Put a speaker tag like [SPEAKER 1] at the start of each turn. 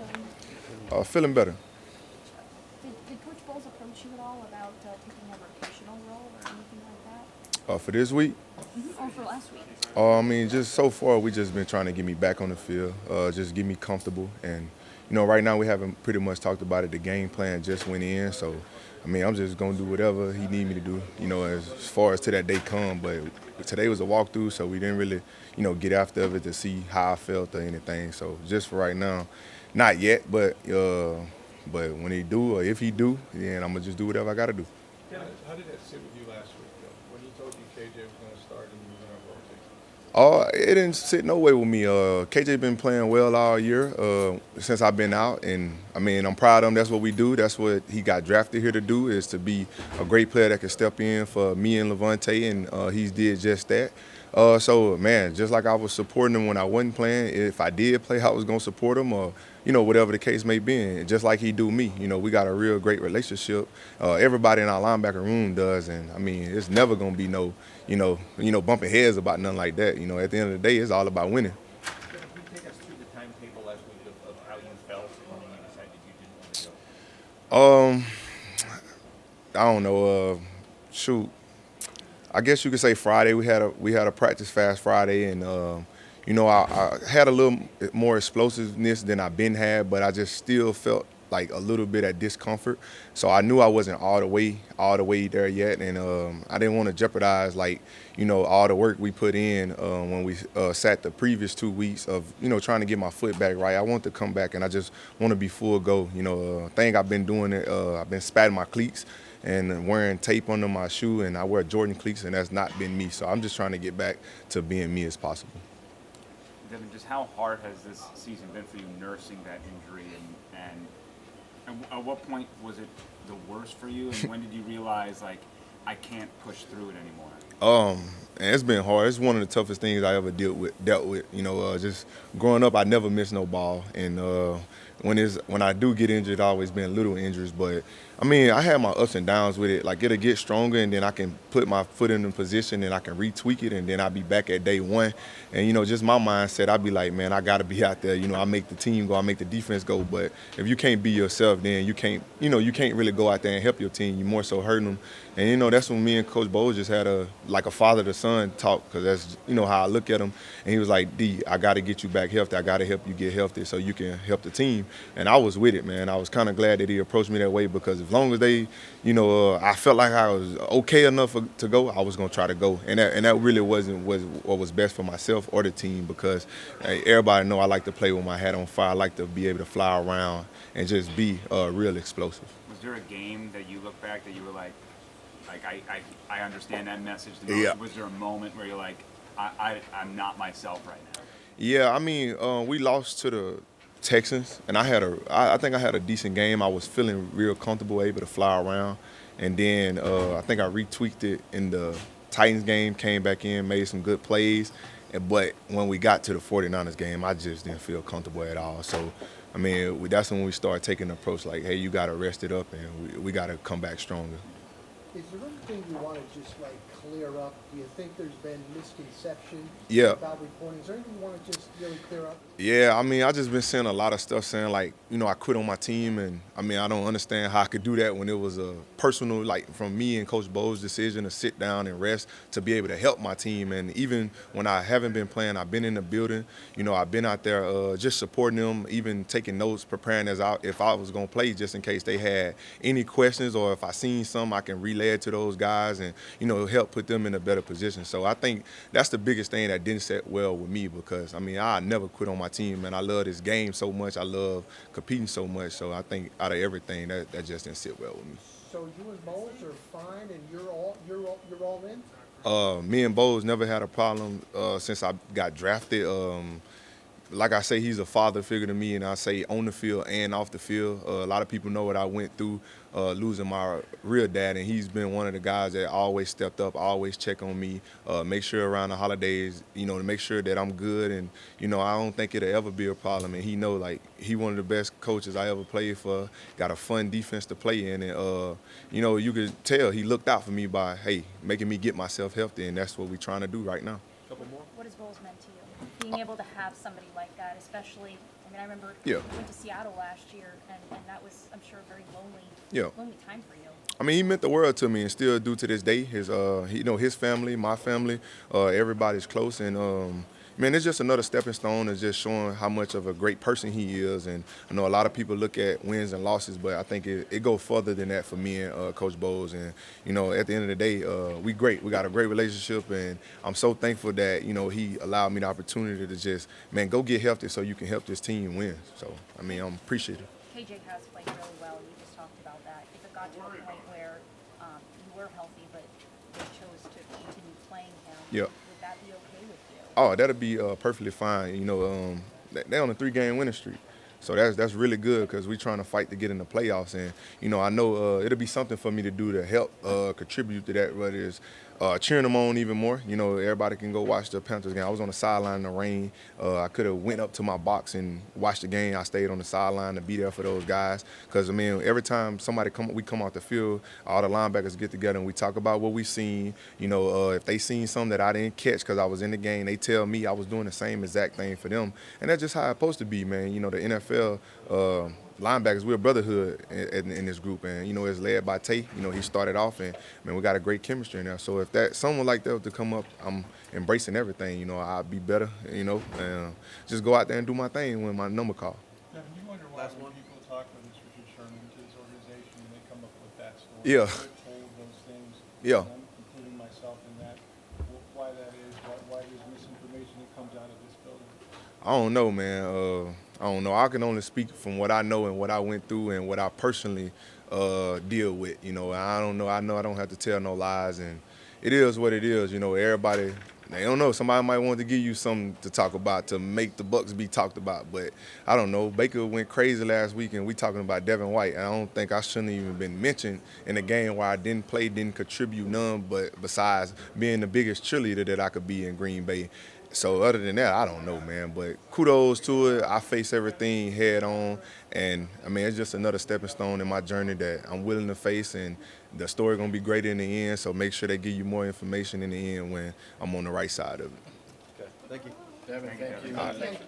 [SPEAKER 1] feeling?
[SPEAKER 2] Feeling better.
[SPEAKER 1] Did Coach Bowles approach you at all about taking a rotational role or anything like that?
[SPEAKER 2] For this week,
[SPEAKER 1] Or for last week?
[SPEAKER 2] I mean, just so far, we just been trying to get me back on the field, just get me comfortable. And, right now we haven't pretty much talked about it. The game plan just went in. So, I mean, I'm just going to do whatever he need me to do, as far as to that day come. But today was a walkthrough, so we didn't really, get after it to see how I felt or anything. So just for right now, not yet, but when he do or if he do, then I'm going to just do whatever I got to do.
[SPEAKER 3] How did that sit with you last week, though? When he told you KJ was going to start and you were going to rotate?
[SPEAKER 2] It didn't sit no way with me. KJ been playing well all year since I've been out, and I mean I'm proud of him. That's what we do. That's what he got drafted here to do, is to be a great player that can step in for me and Levante, and he's did just that. So man, just like I was supporting him when I wasn't playing, if I did play, I was gonna support him, or whatever the case may be. And just like he do me, we got a real great relationship. Everybody in our linebacker room does, and I mean it's never gonna be no bumping heads about nothing like that. At the end of the day, it's all about winning.
[SPEAKER 4] Can you take us through the timetable last week of how you felt when you decided you didn't want to go?
[SPEAKER 2] I don't know. Shoot, I guess you could say Friday we had a practice fast Friday, and I had a little more explosiveness than I've been had, but I just still felt like a little bit of discomfort. So I knew I wasn't all the way there yet, and I didn't want to jeopardize all the work we put in when we sat the previous 2 weeks of trying to get my foot back right. I want to come back, and I just want to be full go. Thing I've been doing it. I've been spatting my cleats and wearing tape under my shoe, and I wear Jordan cleats, and that's not been me. So I'm just trying to get back to being me as possible.
[SPEAKER 4] Devin, just how hard has this season been for you nursing that injury, and at what point was it the worst for you, and when did you realize, like, I can't push through it anymore?
[SPEAKER 2] And it's been hard. It's one of the toughest things I ever dealt with. Just growing up, I never missed no ball, and when I do get injured, I always been little injuries. But I mean, I had my ups and downs with it. Like, it'll get stronger, and then I can put my foot in the position, and I can retweak it, and then I'll be back at day one. And just my mindset, I'd be like, man, I got to be out there. I make the team go, I make the defense go. But if you can't be yourself, then you can't really go out there and help your team. You more so hurting them. And that's when me and Coach Bowles just had a father to son talk, because that's how I look at him. And he was like, D, I got to get you back healthy. I got to help you get healthy so you can help the team. And I was with it, man. I was kind of glad that he approached me that way, because as long as they, I felt like I was okay enough to go, I was gonna try to go. And that really wasn't what was best for myself or the team, because everybody know I like to play with my hat on fire. I like to be able to fly around and just be real explosive.
[SPEAKER 4] Was there a game that you look back that you were like I understand that message?
[SPEAKER 2] Yeah.
[SPEAKER 4] Was there a moment where you're like, I'm not myself right now?
[SPEAKER 2] Yeah, I mean, we lost to the Texans, and I think I had a decent game. I was feeling real comfortable, able to fly around, and then I think I retweaked it in the Titans game, came back in, made some good plays, but when we got to the 49ers game, I just didn't feel comfortable at all. So, I mean, that's when we started taking the approach like, hey, you got to rest it up, and we got to come back stronger.
[SPEAKER 5] Is there anything you want to just clear up? Do you think there's been misconception about reporting? Is there anything you want to just really clear up?
[SPEAKER 2] Yeah, I mean, I just been seeing a lot of stuff saying I quit on my team, and I mean, I don't understand how I could do that when it was a personal, from me and Coach Bowles' decision to sit down and rest to be able to help my team. And even when I haven't been playing, I've been in the building. I've been out there just supporting them, even taking notes, preparing if I was gonna play, just in case they had any questions, or if I seen something, I can relay it to those guys and help put them in a better position. So I think that's the biggest thing that didn't set well with me, because I mean, I never quit on my team, and I love this game so much. I love competing so much. So I think out of everything, that just didn't sit well with me.
[SPEAKER 5] So you and Bowles are fine, and you're all in?
[SPEAKER 2] Me and Bowles never had a problem since I got drafted. Like I say, he's a father figure to me, and I say on the field and off the field. A lot of people know what I went through losing my real dad, and he's been one of the guys that always stepped up, always check on me, make sure around the holidays, to make sure that I'm good, and I don't think it'll ever be a problem. And he know he one of the best coaches I ever played for. Got a fun defense to play in, and you could tell he looked out for me by making me get myself healthy, and that's what we're trying to do right now.
[SPEAKER 3] Couple more.
[SPEAKER 1] What has Bowles meant to you? Being able to have somebody like that, especially, I mean, I remember
[SPEAKER 2] Yeah.
[SPEAKER 1] you went to Seattle last year, and that was, I'm sure, a very
[SPEAKER 2] Yeah.
[SPEAKER 1] lonely time for you.
[SPEAKER 2] I mean, he meant the world to me, and still do to this day. His, his family, my family, everybody's close, and man, it's just another stepping stone. It's just showing how much of a great person he is. And I know a lot of people look at wins and losses, but I think it goes further than that for me and Coach Bowles. And at the end of the day, we great. We got a great relationship, and I'm so thankful that he allowed me the opportunity to just go get healthy so you can help this team win. So I mean, I'm appreciative.
[SPEAKER 1] KJ has played really well. You just talked about that. If it got to a point where you were healthy, but they chose to continue playing him,
[SPEAKER 2] Yeah.
[SPEAKER 1] would that be okay with you?
[SPEAKER 2] Oh, that'll be perfectly fine. They're on a 3-game winning streak. So that's really good because we're trying to fight to get in the playoffs. And, I know it'll be something for me to do to help contribute to that, whether it's cheering them on even more. Everybody can go watch the Panthers game. I was on the sideline in the rain. I could have went up to my box and watched the game. I stayed on the sideline to be there for those guys. Because, every time we come off the field, all the linebackers get together and we talk about what we seen. If they seen something that I didn't catch because I was in the game, they tell me I was doing the same exact thing for them. And that's just how it's supposed to be, man. The NFL linebackers, we're a brotherhood in this group, and it's led by Tay. He started off, and we got a great chemistry in there. So if someone like that to come up, I'm embracing everything. I'll be better. And just go out there and do my thing when my number call.
[SPEAKER 3] Devin, you wonder why when people talk with this Richard Sherman to this organization, and they come up with that story.
[SPEAKER 2] Yeah.
[SPEAKER 3] They're told those things.
[SPEAKER 2] Yeah.
[SPEAKER 3] Including myself in that. Why that is? Why there's misinformation that comes out of this building?
[SPEAKER 2] I don't know, man. I don't know. I can only speak from what I know and what I went through and what I personally deal with. I don't know. I know I don't have to tell no lies, and it is what it is. Everybody, they don't know. Somebody might want to give you something to talk about to make the Bucs be talked about, but I don't know. Baker went crazy last week, and we talking about Devin White. I don't think I shouldn't even been mentioned in a game where I didn't play, didn't contribute none, but besides being the biggest cheerleader that I could be in Green Bay. So other than that, I don't know, man. But kudos to it. I face everything head on. And, it's just another stepping stone in my journey that I'm willing to face. And the story going to be great in the end. So make sure they give you more information in the end when I'm on the right side of it.
[SPEAKER 6] Okay. Thank you.
[SPEAKER 3] Devin, thank you.
[SPEAKER 2] All right.